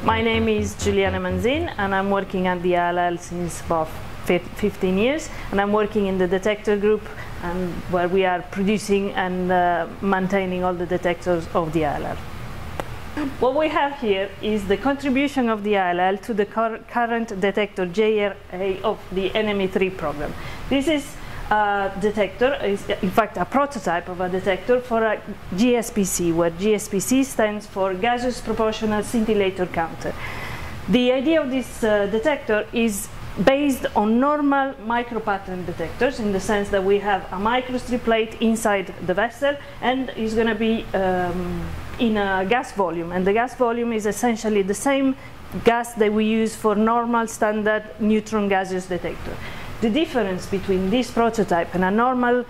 My name is Giuliana Manzin and I'm working at the ILL since about 15 years, and I'm working in the Detector group, and where we are producing and maintaining all the detectors of the ILL. What we have here is the contribution of the ILL to the current detector JRA of the NMI3 program. This is a detector, is in fact a prototype of a detector for a GSPC, where GSPC stands for Gaseous Proportional Scintillator Counter. The idea of this detector is based on normal micro-pattern detectors, in the sense that we have a microstrip plate inside the vessel and is going to be in a gas volume, and the gas volume is essentially the same gas that we use for normal standard neutron gaseous detector. The difference between this prototype and a normal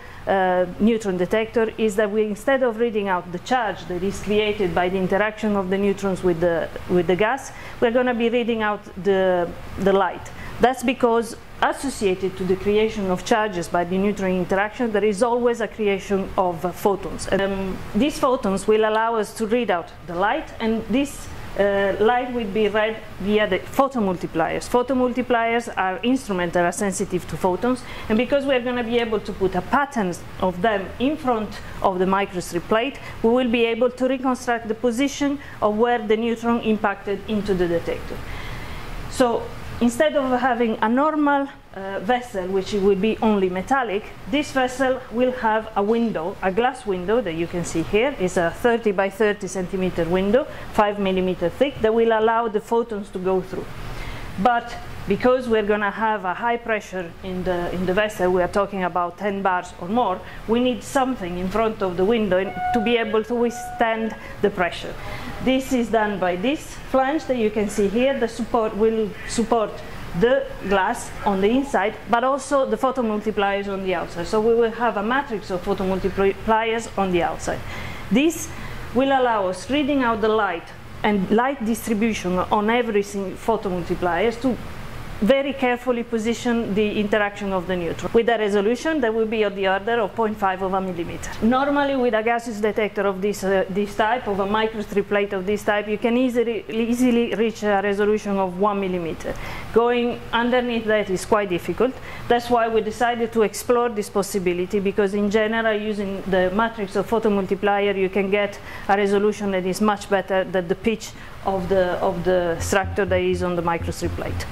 neutron detector is that we, instead of reading out the charge that is created by the interaction of the neutrons with the gas, we're going to be reading out the light. That's because associated to the creation of charges by the neutron interaction, there is always a creation of photons. These photons will allow us to read out the light, and this light will be read via the photomultipliers. Photomultipliers are instruments that are sensitive to photons, and because we're going to be able to put a pattern of them in front of the microstrip plate, we will be able to reconstruct the position of where the neutron impacted into the detector. So instead of having a normal vessel, which will be only metallic, this vessel will have a window, a glass window that you can see here. Is a 30 by 30 centimeter window, 5 millimeter thick, that will allow the photons to go through. But because we're going to have a high pressure in the vessel, we are talking about 10 bars or more, we need something in front of the window to be able to withstand the pressure. This is done by this flange that you can see here. The support will support the glass on the inside, but also the photomultipliers on the outside. So we will have a matrix of photomultipliers on the outside. This will allow us reading out the light and light distribution on every single photomultipliers to very carefully position the interaction of the neutron with a resolution that will be of the order of 0.5 of a millimeter. Normally, with a gaseous detector of this type, of a microstrip plate of this type, you can easily reach a resolution of 1 millimeter. Going underneath that is quite difficult. That's why we decided to explore this possibility, because in general, using the matrix of photomultiplier, you can get a resolution that is much better than the pitch of the structure that is on the microstrip plate.